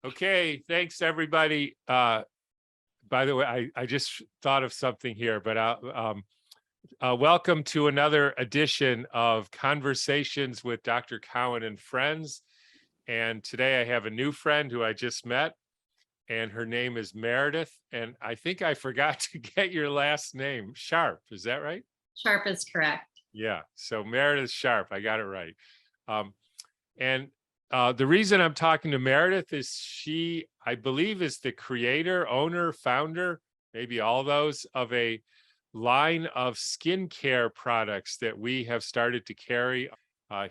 Okay, thanks everybody. By the way, I just thought of something here, but welcome to another edition of Conversations with Dr. Cowan and Friends. And today I have a new friend who I just met, and her name is Meredith. And I think I forgot to get your last name, Sharp. Is that right? Sharp is correct. Yeah, so Meredith Sharp, I got it right. And the reason I'm talking to Meredith is she, I believe, is the creator, owner, founder, maybe all those, of a line of skincare products that we have started to carry.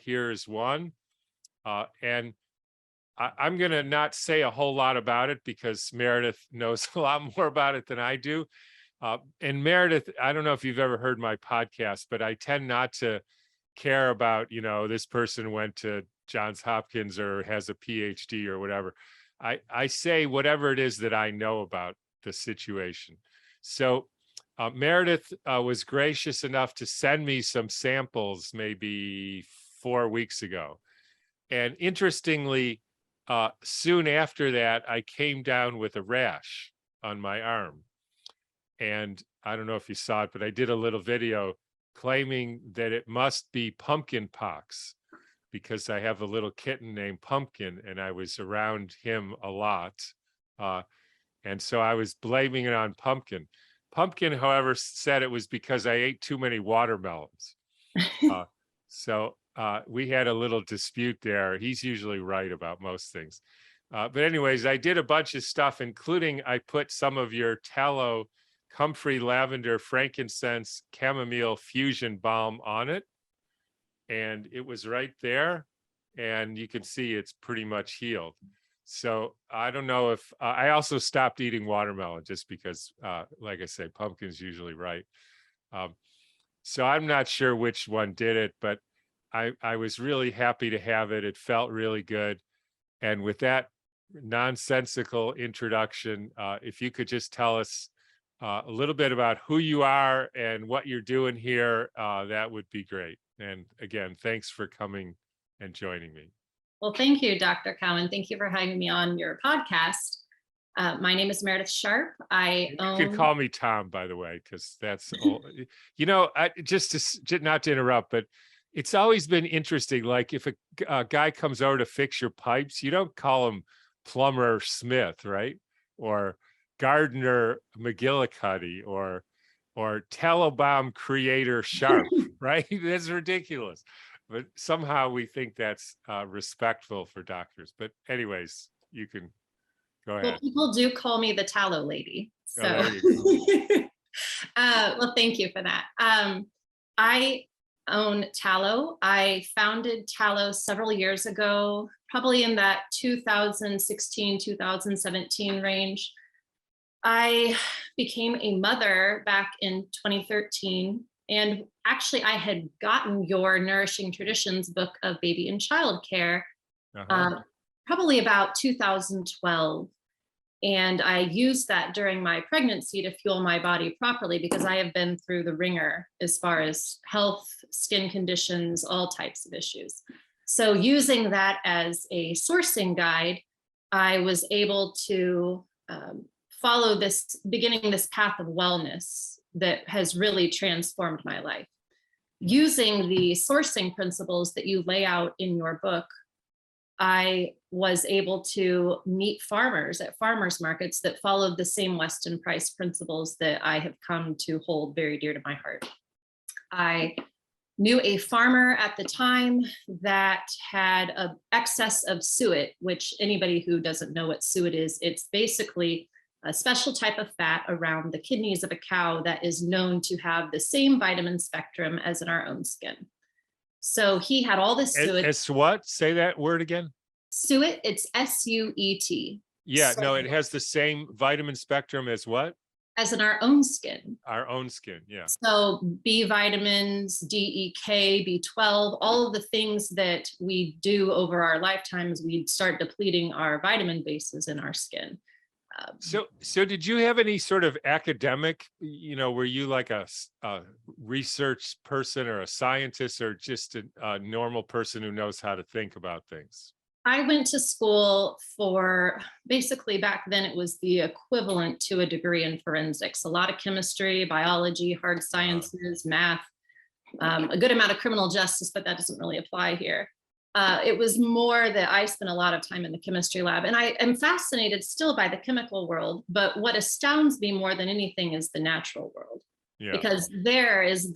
Here is one. And I'm going to not say a whole lot about it because Meredith knows a lot more about it than I do. And Meredith, I don't know if you've ever heard my podcast, but I tend not to care about, this person went to Johns Hopkins or has a PhD or whatever. I say whatever it is that I know about the situation. So Meredith was gracious enough to send me some samples maybe 4 weeks ago. And interestingly, soon after that, I came down with a rash on my arm. And I don't know if you saw it, but I did a little video claiming that it must be pumpkin pox because I have a little kitten named Pumpkin and I was around him a lot. And so I was blaming it on Pumpkin. Pumpkin, however, said it was because I ate too many watermelons. So we had a little dispute there. He's usually right about most things. But anyways, I did a bunch of stuff, including I put some of your tallow, comfrey, lavender, frankincense, chamomile fusion balm on it. And it was right there. And you can see it's pretty much healed. So I don't know if I also stopped eating watermelon just because, like I say, Pumpkin's usually right. So I'm not sure which one did it, but I was really happy to have it. It felt really good. And with that nonsensical introduction, if you could just tell us a little bit about who you are and what you're doing here, that would be great. And again, thanks for coming and joining me. Well, thank you, Dr. Cowan. Thank you for having me on your podcast. My name is Meredith Sharp. You could call me Tom, by the way, because that's old. Just not to interrupt, but it's always been interesting. Like if a guy comes over to fix your pipes, you don't call him Plumber Smith, right? Or Gardener McGillicuddy or Tallow Bomb Creator Sharp, right? That's ridiculous. But somehow we think that's respectful for doctors. But anyways, you can go ahead. Well, people do call me the Tallow Lady. So, there you go. Well, thank you for that. I own Tallow. I founded Tallow several years ago, probably in that 2016, 2017 range. I became a mother back in 2013. And actually, I had gotten your Nourishing Traditions book of baby and child care probably about 2012. And I used that during my pregnancy to fuel my body properly because I have been through the ringer as far as health, skin conditions, all types of issues. So using that as a sourcing guide, I was able to follow beginning this path of wellness that has really transformed my life. Using the sourcing principles that you lay out in your book, I was able to meet farmers at farmers markets that followed the same Weston Price principles that I have come to hold very dear to my heart. I knew a farmer at the time that had an excess of suet, which anybody who doesn't know what suet is, it's basically a special type of fat around the kidneys of a cow that is known to have the same vitamin spectrum as in our own skin. So he had all this suet. It's what? Say that word again. Suet, it's S-U-E-T. Yeah, so, no, it has the same vitamin spectrum as what? As in our own skin. Our own skin, yeah. So B vitamins, DEK, B12, all of the things that we do over our lifetimes, we start depleting our vitamin bases in our skin. So did you have any sort of academic, were you like a research person or a scientist or just a normal person who knows how to think about things? I went to school for, basically back then it was the equivalent to a degree in forensics, a lot of chemistry, biology, hard sciences, math, a good amount of criminal justice, but that doesn't really apply here. It was more that I spent a lot of time in the chemistry lab, and I am fascinated still by the chemical world, but what astounds me more than anything is the natural world, because there is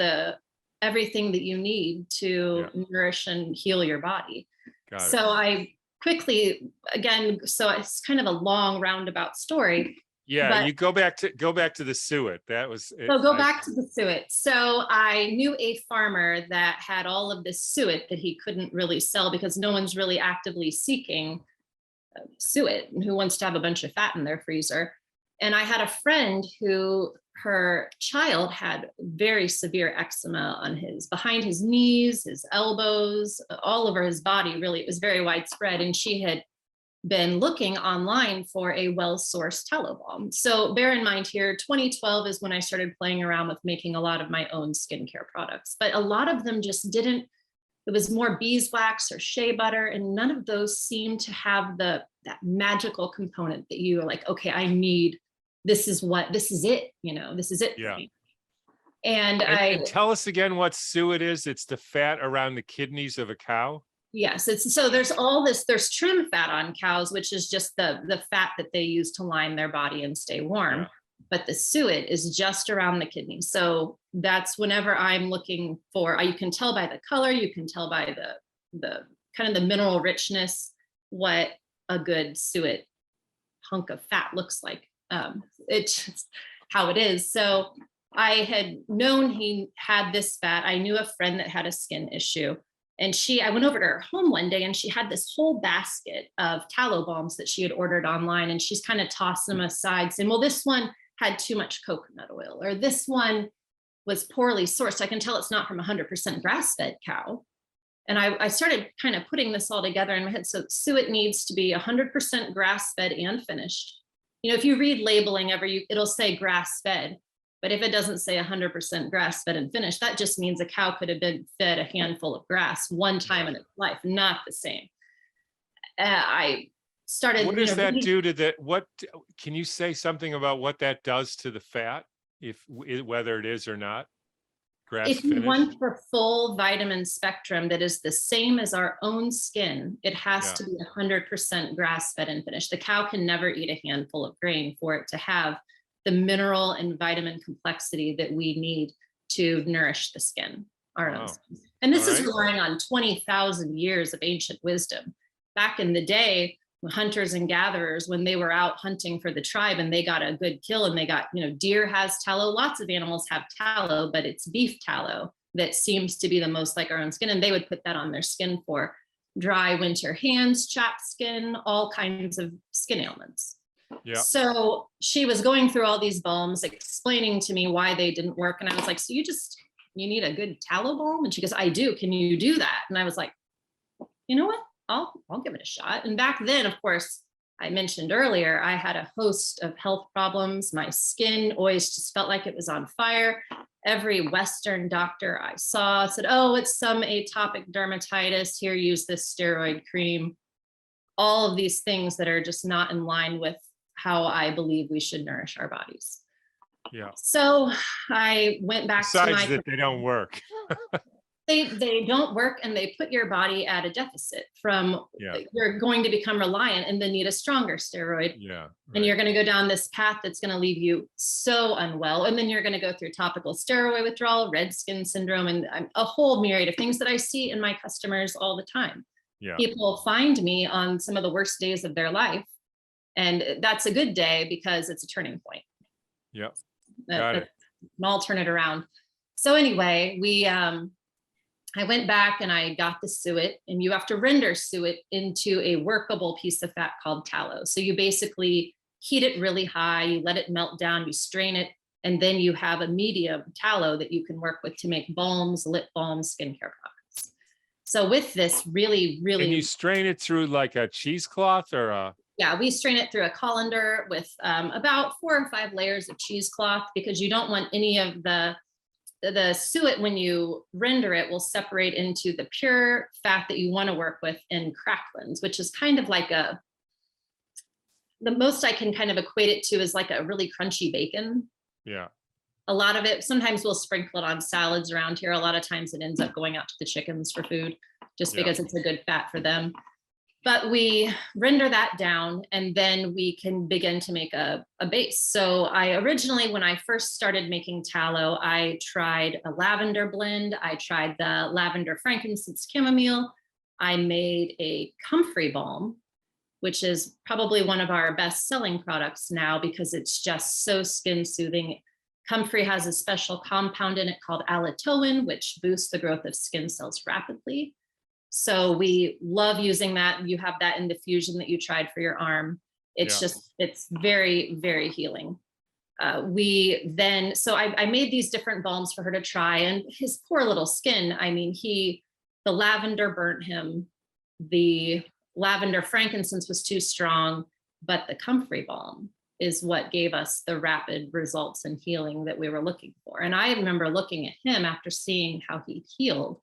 everything that you need to nourish and heal your body. So I quickly, again, so it's kind of a long roundabout story. Yeah, you go back to the suet. That was it. So go back to the suet. So I knew a farmer that had all of this suet that he couldn't really sell because no one's really actively seeking suet, and who wants to have a bunch of fat in their freezer. And I had a friend who, her child had very severe eczema on behind his knees, his elbows, all over his body. Really, it was very widespread. And she had been looking online for a well-sourced tallow balm. So bear in mind here, 2012 is when I started playing around with making a lot of my own skincare products, but a lot of them just didn't, it was more beeswax or shea butter, and none of those seemed to have that magical component that you are like, okay, I need, this is it, this is it for me. And tell us again what suet is. It's the fat around the kidneys of a cow. Yes, so there's there's trim fat on cows, which is just the fat that they use to line their body and stay warm. But the suet is just around the kidneys. So that's whenever I'm looking for, you can tell by the color, you can tell by the kind of the mineral richness, what a good suet hunk of fat looks like. It's just how it is. So I had known he had this fat. I knew a friend that had a skin issue. And I went over to her home one day and she had this whole basket of tallow balms that she had ordered online. And she's kind of tossing them aside saying, well, this one had too much coconut oil, or this one was poorly sourced. I can tell it's not from 100% grass-fed cow. And I started kind of putting this all together in my head. So suet needs to be 100% grass-fed and finished. If you read labeling it'll say grass-fed. But if it doesn't say 100% grass-fed and finished, that just means a cow could have been fed a handful of grass one time in its life, not the same. I started. What does that do to can you say something about what that does to the fat, whether it is or not grass-finished? If you want the full vitamin spectrum that is the same as our own skin, it has to be 100% grass-fed and finished. The cow can never eat a handful of grain for it to have the mineral and vitamin complexity that we need to nourish the skin, our own skin. And this is relying on 20,000 years of ancient wisdom. Back in the day, hunters and gatherers, when they were out hunting for the tribe and they got a good kill and they got, deer has tallow, lots of animals have tallow, but it's beef tallow that seems to be the most like our own skin. And they would put that on their skin for dry winter hands, chapped skin, all kinds of skin ailments. So she was going through all these balms, explaining to me why they didn't work. And I was like, so you need a good tallow balm? And she goes, I do. Can you do that? And I was like, you know what? I'll give it a shot. And back then, of course, I mentioned earlier, I had a host of health problems. My skin always just felt like it was on fire. Every Western doctor I saw said, oh, it's some atopic dermatitis. Here, use this steroid cream. All of these things that are just not in line with how I believe we should nourish our bodies. So I went back Besides that they don't work. They don't work, and they put your body at a deficit from, you're going to become reliant and then need a stronger steroid. And you're going to go down this path that's going to leave you so unwell. And then you're going to go through topical steroid withdrawal, red skin syndrome, and a whole myriad of things that I see in my customers all the time. People find me on some of the worst days of their life. And that's a good day because it's a turning point. Got it. And I'll turn it around. So anyway, I went back and I got the suet, and you have to render suet into a workable piece of fat called tallow. So you basically heat it really high, you let it melt down, you strain it, and then you have a medium tallow that you can work with to make balms, lip balms, skincare products. So with this really. And you strain it through like a cheesecloth or a? Yeah, we strain it through a colander with about 4 or 5 layers of cheesecloth, because you don't want any of the the suet, when you render it, will separate into the pure fat that you want to work with in cracklins, which is kind of like the most I can kind of equate it to is like a really crunchy bacon. Yeah. A lot of it, sometimes we'll sprinkle it on salads around here. A lot of times it ends up going out to the chickens for food, just because it's a good fat for them. But we render that down, and then we can begin to make a base. So I originally, when I first started making tallow, I tried a lavender blend. I tried the lavender frankincense chamomile. I made a comfrey balm, which is probably one of our best selling products now because it's just so skin soothing. Comfrey has a special compound in it called allantoin, which boosts the growth of skin cells rapidly. So we love using that. You have that in the fusion that you tried for your arm. It's it's very, very healing. So I made these different balms for her to try, and his poor little skin. I mean, the lavender burnt him. The lavender frankincense was too strong, but the comfrey balm is what gave us the rapid results and healing that we were looking for. And I remember looking at him after seeing how he healed,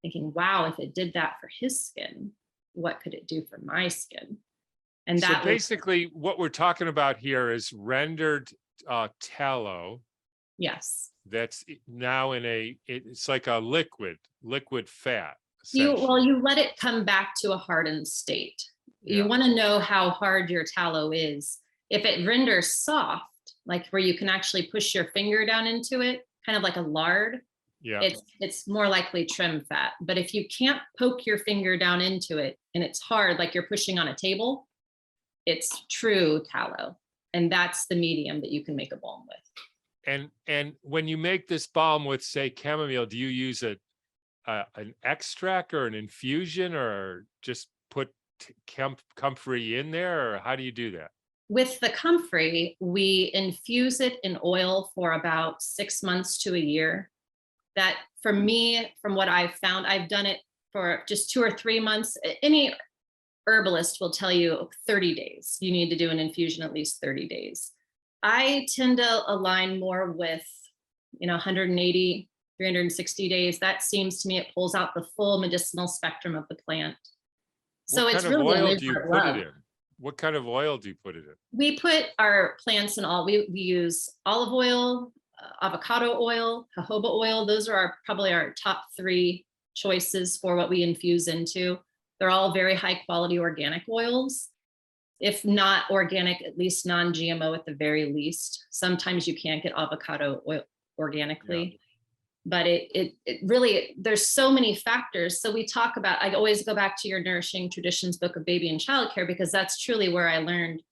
thinking, wow, if it did that for his skin, what could it do for my skin? And that basically what we're talking about here is rendered tallow. Yes. That's now it's like a liquid fat. You let it come back to a hardened state. You want to know how hard your tallow is. If it renders soft, like where you can actually push your finger down into it, kind of like a lard, it's more likely trim fat. But if you can't poke your finger down into it and it's hard, like you're pushing on a table, it's true tallow. And that's the medium that you can make a balm with. And when you make this balm with, say, chamomile, do you use an extract or an infusion, or just put comfrey in there, or how do you do that? With the comfrey, we infuse it in oil for about 6 months to a year. That, for me, from what I've found, I've done it for just 2 or 3 months. Any herbalist will tell you 30 days. You need to do an infusion at least 30 days. I tend to align more with, 180, 360 days. That seems to me, it pulls out the full medicinal spectrum of the plant. So it's really what kind of oil do you put it in? What kind of oil do you put it in? We put our plants in all. We use olive oil, avocado oil, jojoba oil. Those are probably our top 3 choices for what we infuse into. They're all very high quality organic oils. If not organic, at least non-GMO at the very least. Sometimes you can't get avocado oil organically. But it really, there's so many factors. So we talk about, I always go back to your Nourishing Traditions book of baby and childcare, because that's truly where I learned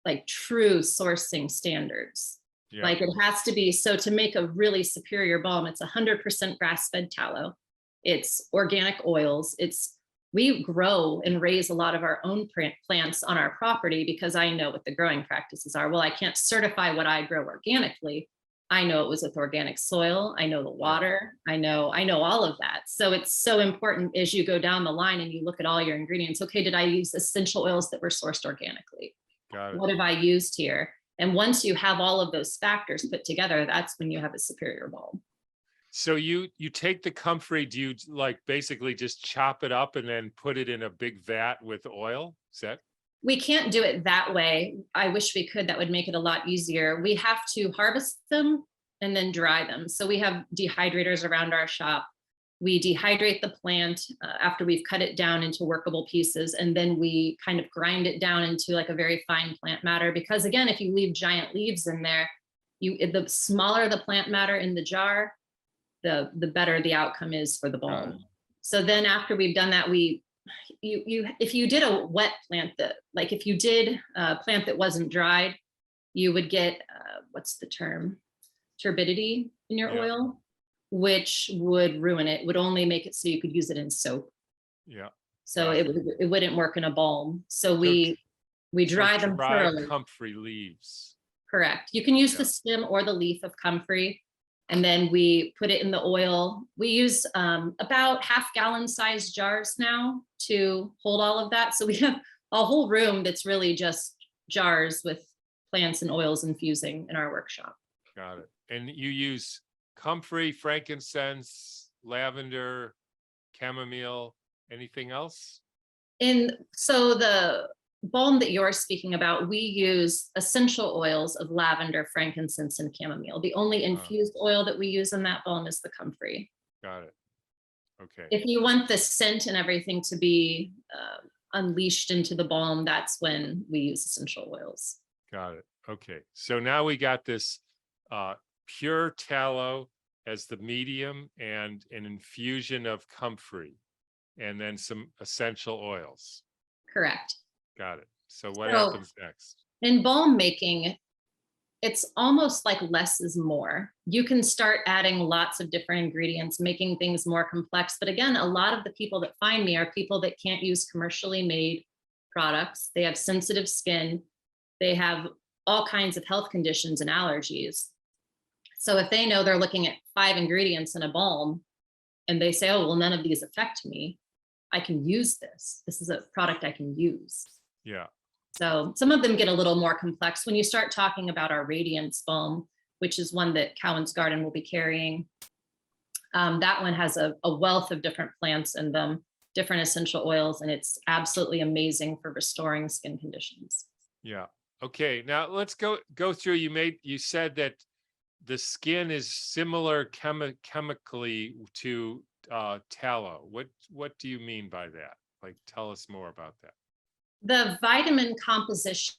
like true sourcing standards. Like it has to be, so to make a really superior balm, it's 100% grass-fed tallow. It's organic oils. We grow and raise a lot of our own plants on our property because I know what the growing practices are. Well, I can't certify what I grow organically. I know it was with organic soil. I know the water. I know all of that. So it's so important as you go down the line and you look at all your ingredients. Okay, did I use essential oils that were sourced organically? Got it. What have I used here? And once you have all of those factors put together, that's when you have a superior balm. So you take the comfrey, do you like basically just chop it up and then put it in a big vat with oil? Is that? We can't do it that way. I wish we could. That would make it a lot easier. We have to harvest them and then dry them. So we have dehydrators around our shop. We dehydrate the plant after we've cut it down into workable pieces, and then we kind of grind it down into like a very fine plant matter. Because again, if you leave giant leaves in there, the smaller the plant matter in the jar, the better the outcome is for the balm. So then after we've done that, if you did a wet plant, if you did a plant that wasn't dried, you would get what's the term, turbidity in your oil, which would ruin it. Would only make it so you could use it in soap. So it wouldn't work in a balm. So we dry them thoroughly. Comfrey leaves. Correct. You can use the stem or the leaf of comfrey, and then we put it in the oil. We use about half-gallon sized jars now to hold all of that. So we have a whole room that's really just jars with plants and oils infusing in our workshop. Got it. And you use comfrey, frankincense, lavender, chamomile, anything else? So the balm that you're speaking about, we use essential oils of lavender, frankincense, and chamomile. The only infused oil that we use in that balm is the comfrey. Got it. Okay. If you want the scent and everything to be unleashed into the balm, that's when we use essential oils. Got it. Okay. So now we got this pure tallow as the medium and an infusion of comfrey and then some essential oils. Correct. Got it. So what So happens next? in balm making, it's almost like less is more. You can start adding lots of different ingredients, making things more complex. But again, a lot of the people that find me are people that can't use commercially made products. They have sensitive skin. They have all kinds of health conditions and allergies. So if they know they're looking at 5 ingredients in a balm and they say, oh, well, none of these affect me, I can use this. This is a product I can use. Yeah. So some of them get a little more complex. When you start talking about our Radiance balm, which is one that Cowan's Garden will be carrying, that one has a wealth of different plants in them, different essential oils, and it's absolutely amazing for restoring skin conditions. Yeah. Okay. Now let's go through. You said that the skin is similar chemically to tallow. What do you mean by that? Like, tell us more about that. The vitamin composition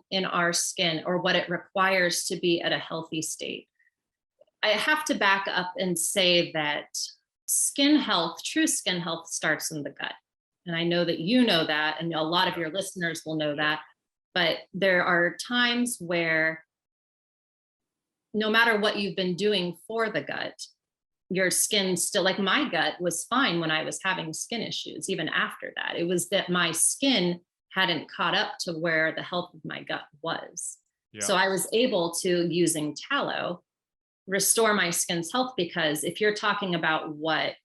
in our skin, or what it requires to be at a healthy state. I have to back up and say that skin health, true skin health, starts in the gut. And I know that you know that, and a lot of your listeners will know that. But there are times where no matter what you've been doing for the gut, your skin still, like my gut was fine when I was having skin issues, even after that. It was that my skin hadn't caught up to where the health of my gut was. Yeah. So I was able to, using tallow, restore my skin's health, because if you're talking about what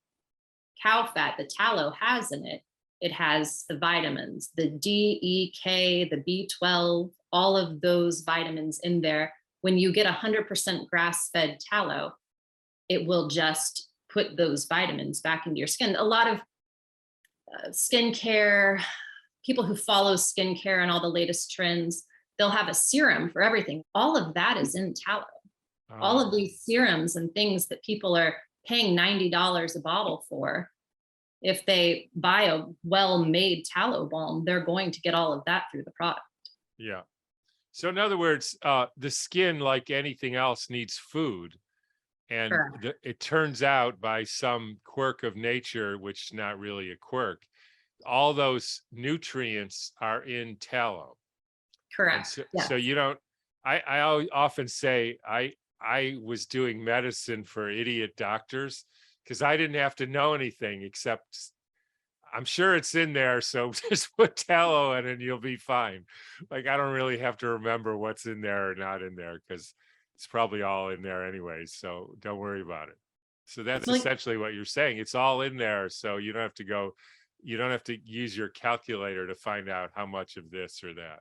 cow fat, the tallow has in it, it has the vitamins, the D, E, K, the B12, all of those vitamins in there. When you get 100% grass-fed tallow, it will just put those vitamins back into your skin. A lot of skincare, people who follow skincare and all the latest trends, they'll have a serum for everything. All of that is in tallow. All of these serums and things that people are paying $90 a bottle for, if they buy a well-made tallow balm, they're going to get all of that through the product. Yeah. So in other words, the skin, like anything else, needs food. And it turns out, by some quirk of nature, which is not really a quirk, all those nutrients are in tallow. Correct. So, so you don't, I often say I was doing medicine for idiot doctors, because I didn't have to know anything except I'm sure it's in there. So just put tallow in and you'll be fine. Like, I don't really have to remember what's in there or not in there, because it's probably all in there anyways. So don't worry about it. So that's essentially what you're saying. It's all in there. So you don't have to use your calculator to find out how much of this or that.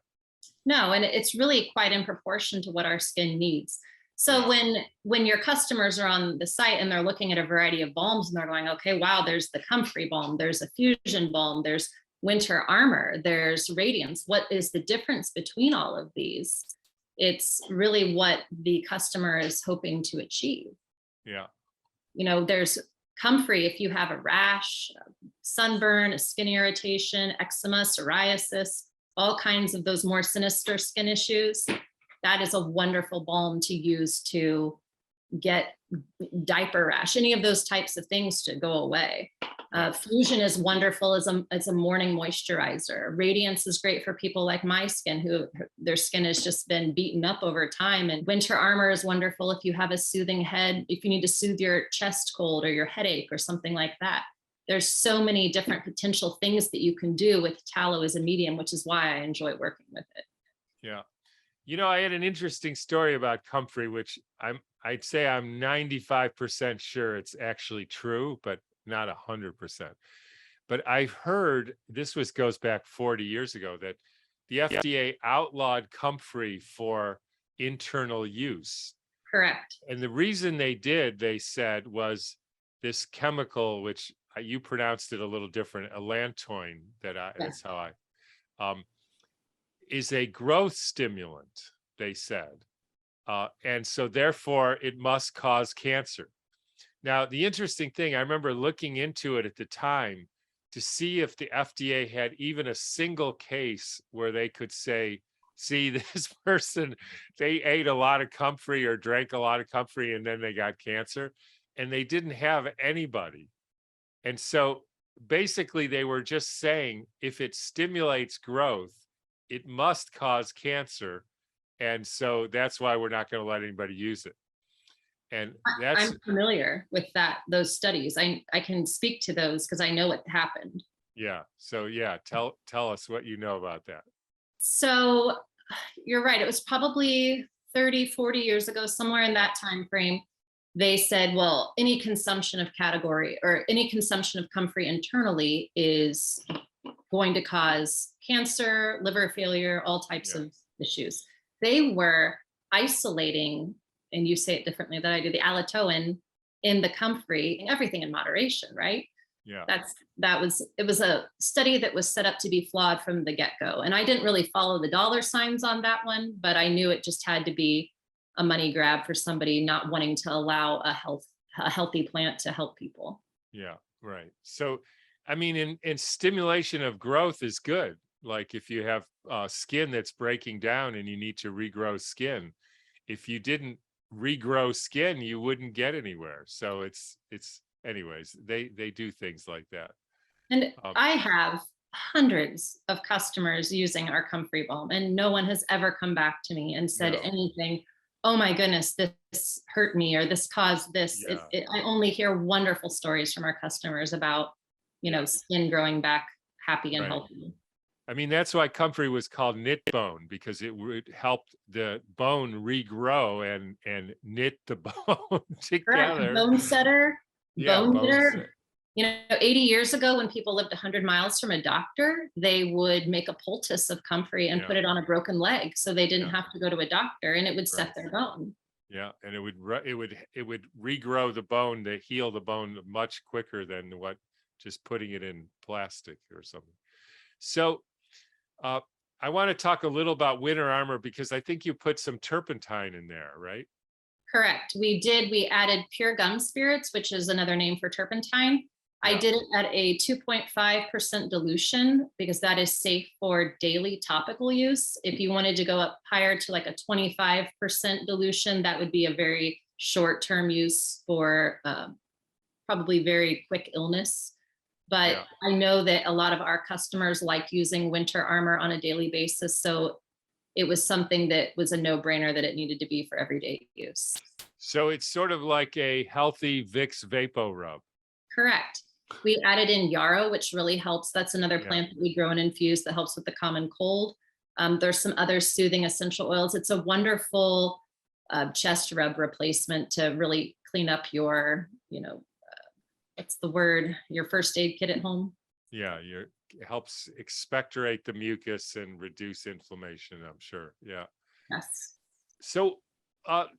No, and it's really quite in proportion to what our skin needs. So when your customers are on the site and they're looking at a variety of balms and they're going, okay, wow, there's the comfrey balm, there's a fusion balm, there's winter armor, there's radiance. What is the difference between all of these? It's really what the customer is hoping to achieve. Yeah. You know, there's comfrey if you have a rash, sunburn, a skin irritation, eczema, psoriasis, all kinds of those more sinister skin issues. That is a wonderful balm to use to get diaper rash, any of those types of things to go away. Fusion is wonderful as a morning moisturizer. Radiance is great for people like my skin, who their skin has just been beaten up over time. And winter armor is wonderful if you have a soothing head, if you need to soothe your chest cold or your headache or something like that. There's so many different potential things that you can do with tallow as a medium, which is why I enjoy working with it. Yeah. You know, I had an interesting story about comfrey, which I'd say I'm 95% sure it's actually true, but not 100%. But I've heard, goes back 40 years ago, that the FDA outlawed comfrey for internal use. Correct. And the reason they did, they said, was this chemical, which you pronounced it a little different, allantoin, that's how I, is a growth stimulant, they said. And so therefore it must cause cancer. Now, the interesting thing, I remember looking into it at the time to see if the FDA had even a single case where they could say, see, this person, they ate a lot of comfrey or drank a lot of comfrey and then they got cancer. And they didn't have anybody. And so basically they were just saying, if it stimulates growth, it must cause cancer. And so that's why we're not going to let anybody use it. And that's, I'm familiar with those studies. I can speak to those because I know what happened. yeah. So yeah, tell us what you know about that. So you're right. It was probably 30, 40 years ago, somewhere in that time frame. They said, well, any consumption of category or any consumption of comfrey internally is going to cause cancer, liver failure, all types of issues. They were isolating, and you say it differently than I do, the allantoin in the comfrey, everything in moderation, right? Yeah. It was a study that was set up to be flawed from the get-go. And I didn't really follow the dollar signs on that one, but I knew it just had to be a money grab for somebody not wanting to allow a healthy plant to help people. Yeah, right. So, I mean, in stimulation of growth is good. Like if you have skin that's breaking down and you need to regrow skin, if you didn't regrow skin, you wouldn't get anywhere. So it's anyways, they do things like that. And I have hundreds of customers using our comfrey balm, and no one has ever come back to me and said anything, oh my goodness, this hurt me or this caused this. Yeah. I only hear wonderful stories from our customers about, skin growing back happy and healthy. I mean, that's why comfrey was called knit bone, because it would help the bone regrow and knit the bone together. Correct. Bone setter, bone knitter. 80 years ago, when people lived 100 miles from a doctor, they would make a poultice of comfrey and put it on a broken leg, so they didn't have to go to a doctor, and it would set their bone. Yeah, and it would regrow the bone, to heal the bone much quicker than what just putting it in plastic or something. So I want to talk a little about winter armor, because I think you put some turpentine in there, right? Correct. We did. We added pure gum spirits, which is another name for turpentine. I did it at a 2.5% dilution because that is safe for daily topical use. If you wanted to go up higher to like a 25% dilution, that would be a very short-term use for probably very quick illness. But I know that a lot of our customers like using winter armor on a daily basis. So it was something that was a no-brainer that it needed to be for everyday use. So it's sort of like a healthy Vicks Vapo Rub. Correct. We added in yarrow, which really helps. That's another plant that we grow and infuse that helps with the common cold. There's some other soothing essential oils. It's a wonderful chest rub replacement to really clean up your, what's the word? Your first aid kit at home. Yeah, it helps expectorate the mucus and reduce inflammation, I'm sure. Yeah. Yes. So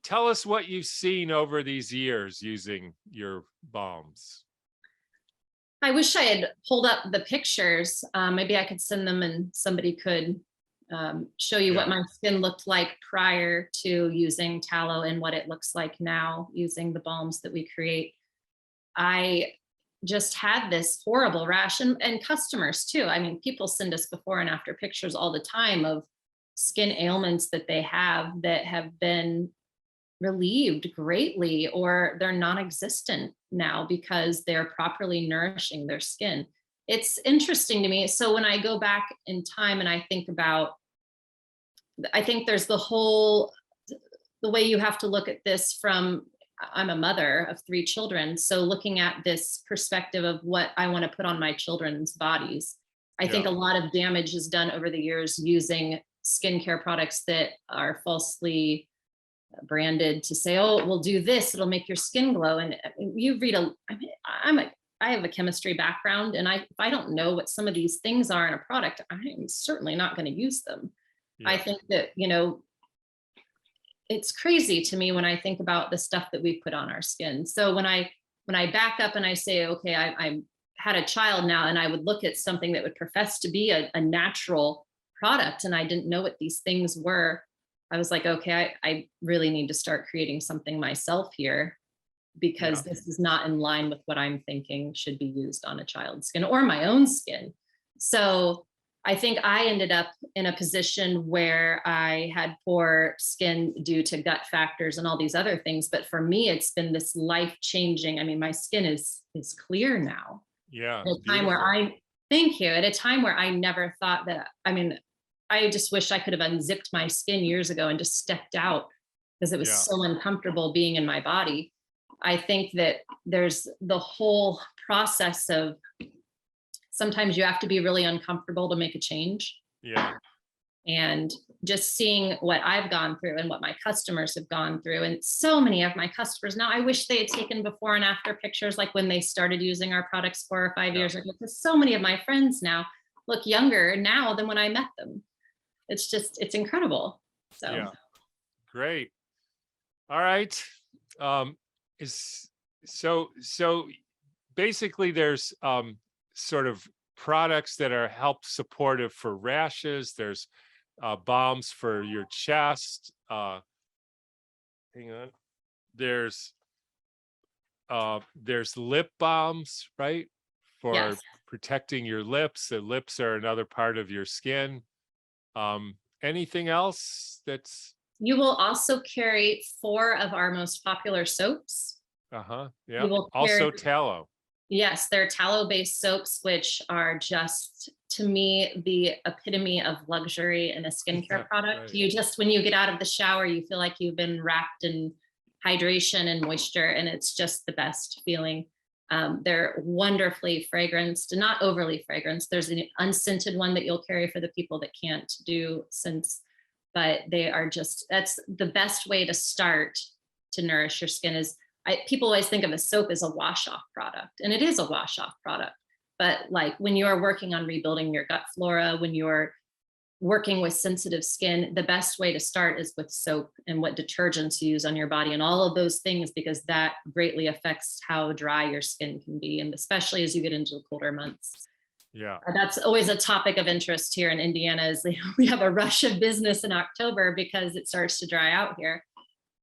tell us what you've seen over these years using your balms. I wish I had pulled up the pictures. Maybe I could send them and somebody could show you what my skin looked like prior to using tallow and what it looks like now using the balms that we create. I just had this horrible rash, and customers too. I mean, people send us before and after pictures all the time of skin ailments that they have that have been relieved greatly, or they're non-existent now because they're properly nourishing their skin. It's interesting to me. So when I go back in time and I think there's the way you have to look at this from, I'm a mother of 3 children. So looking at this perspective of what I want to put on my children's bodies, I think a lot of damage is done over the years using skincare products that are falsely branded to say, oh, we'll do this, it'll make your skin glow. And you read I have a chemistry background, and if I don't know what some of these things are in a product, I'm certainly not going to use them. I think that, it's crazy to me when I think about the stuff that we put on our skin. So when I back up and I say, okay, I had a child now, and I would look at something that would profess to be a natural product, and I didn't know what these things were, I was like, okay, I really need to start creating something myself here, because Yeah. this is not in line with what I'm thinking should be used on a child's skin or my own skin. So I think I ended up in a position where I had poor skin due to gut factors and all these other things. But for me, it's been this life changing. I mean, my skin is clear now. Yeah. At a time where Beautiful. thank you, at a time where I never thought that, I mean, I just wish I could have unzipped my skin years ago and just stepped out, because it was Yeah. so uncomfortable being in my body. I think that there's the whole process of, sometimes you have to be really uncomfortable to make a change. Yeah. And just seeing what I've gone through and what my customers have gone through, and so many of my customers now, I wish they had taken before and after pictures, like when they started using our products 4 or 5 Yeah. years ago, because so many of my friends now look younger now than when I met them. It's incredible. So Yeah. Great. All right. Is so basically there's sort of products that are help supportive for rashes. There's balms for your chest. Hang on. There's lip balms, right? For yes, protecting your lips. The lips are another part of your skin. Anything else that's you will also carry 4 of our most popular soaps. yeah. You will carry, Also tallow. yes, they're tallow-based soaps, which are just, to me, the epitome of luxury in a Yeah, skincare product. right. You just, when you get out of the shower, you feel like you've been wrapped in hydration and moisture, and it's just the best feeling. They're wonderfully fragranced, not overly fragranced. There's an unscented one that you'll carry for the people that can't do scents, but they are just, that's the best way to start to nourish your skin. Is, people always think of a soap as a wash-off product, and it is a wash-off product. But like when you are working on rebuilding your gut flora, when you're working with sensitive skin, the best way to start is with soap and what detergents you use on your body and all of those things, because that greatly affects how dry your skin can be, and especially as you get into the colder months. Yeah. That's always a topic of interest here in Indiana, is we have a rush of business in October because it starts to dry out here.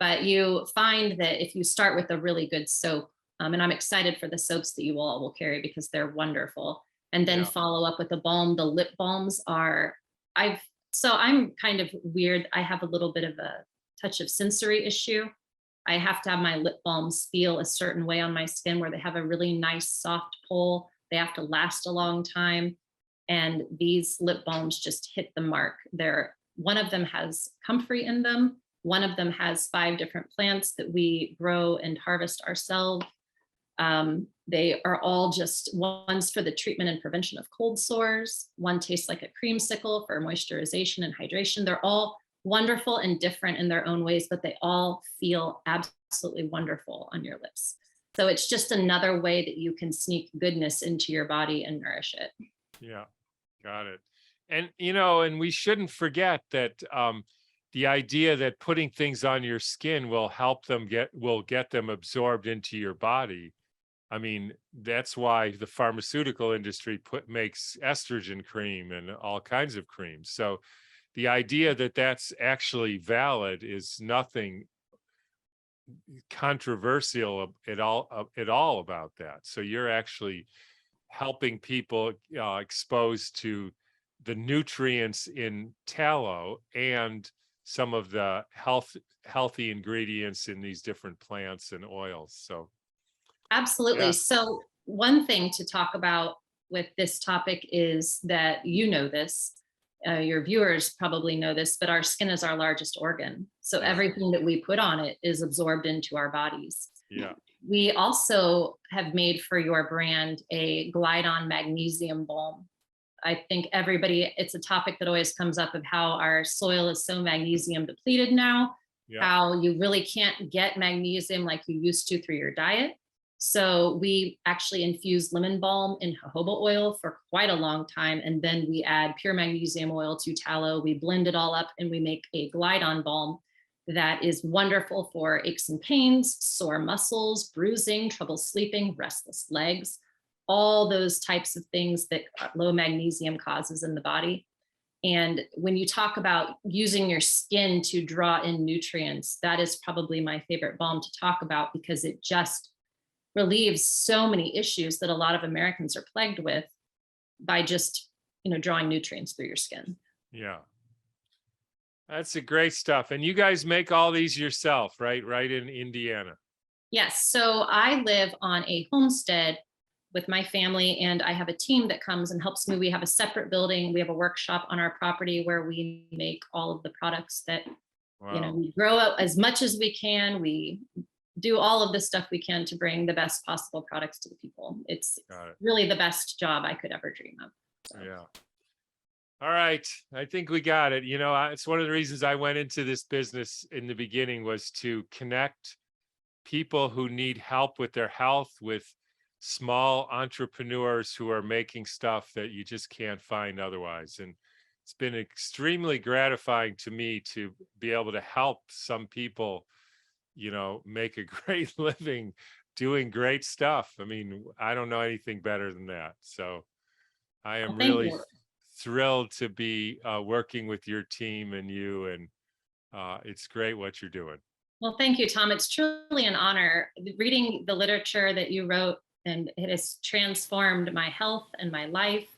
But you find that if you start with a really good soap, and I'm excited for the soaps that you all will carry because they're wonderful, and then Yeah. follow up with a balm. The lip balms are, I'm kind of weird. I have a little bit of a touch of sensory issue. I have to have my lip balms feel a certain way on my skin, where they have a really nice soft pull. They have to last a long time. And these lip balms just hit the mark. One of them has comfrey in them. One of them has 5 different plants that we grow and harvest ourselves. They are all just, one's for the treatment and prevention of cold sores. One tastes like a creamsicle for moisturization and hydration. They're all wonderful and different in their own ways, but they all feel absolutely wonderful on your lips. So it's just another way that you can sneak goodness into your body and nourish it. Yeah. Got it. And we shouldn't forget that the idea that putting things on your skin will help them get them absorbed into your body. I mean, that's why the pharmaceutical industry makes estrogen cream and all kinds of creams. So the idea that that's actually valid is nothing controversial at all about that. So you're actually helping people exposed to the nutrients in tallow and some of the healthy ingredients in these different plants and oils. So Absolutely. yeah. So one thing to talk about with this topic is that, this, your viewers probably know this, but our skin is our largest organ. So Yeah. everything that we put on it is absorbed into our bodies. Yeah. We also have made for your brand a glide on magnesium balm. I think it's a topic that always comes up, of how our soil is so magnesium depleted now, Yeah. how you really can't get magnesium like you used to through your diet. So we actually infuse lemon balm in jojoba oil for quite a long time. And then we add pure magnesium oil to tallow. We blend it all up and we make a glide on balm that is wonderful for aches and pains, sore muscles, bruising, trouble sleeping, restless legs, all those types of things that low magnesium causes in the body. And when you talk about using your skin to draw in nutrients, that is probably my favorite balm to talk about, because it just relieves so many issues that a lot of Americans are plagued with by just, drawing nutrients through your skin. Yeah. That's a great stuff. And you guys make all these yourself, right? Right in Indiana. Yes. So I live on a homestead with my family, and I have a team that comes and helps me. We have a separate building. We have a workshop on our property where we make all of the products that, Wow. we grow up as much as we can. We do all of the stuff we can to bring the best possible products to the people. It's Got it. really the best job I could ever dream of. So. Yeah. All right. I think we got it. It's one of the reasons I went into this business in the beginning, was to connect people who need help with their health with small entrepreneurs who are making stuff that you just can't find otherwise. And it's been extremely gratifying to me to be able to help some people, make a great living doing great stuff. I mean, I don't know anything better than that. So I am Thank really you. thrilled to be working with your team and you, and it's great what you're doing. Well, thank you, Tom. It's truly an honor reading the literature that you wrote, and it has transformed my health and my life.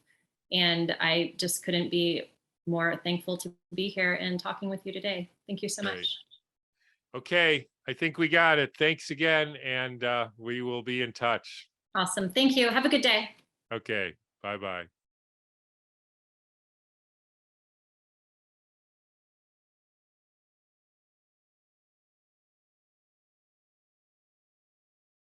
And I just couldn't be more thankful to be here and talking with you today. Thank you so Great. much. Okay, I think we got it. Thanks again, and we will be in touch. Awesome. Thank you. Have a good day. Okay, bye-bye.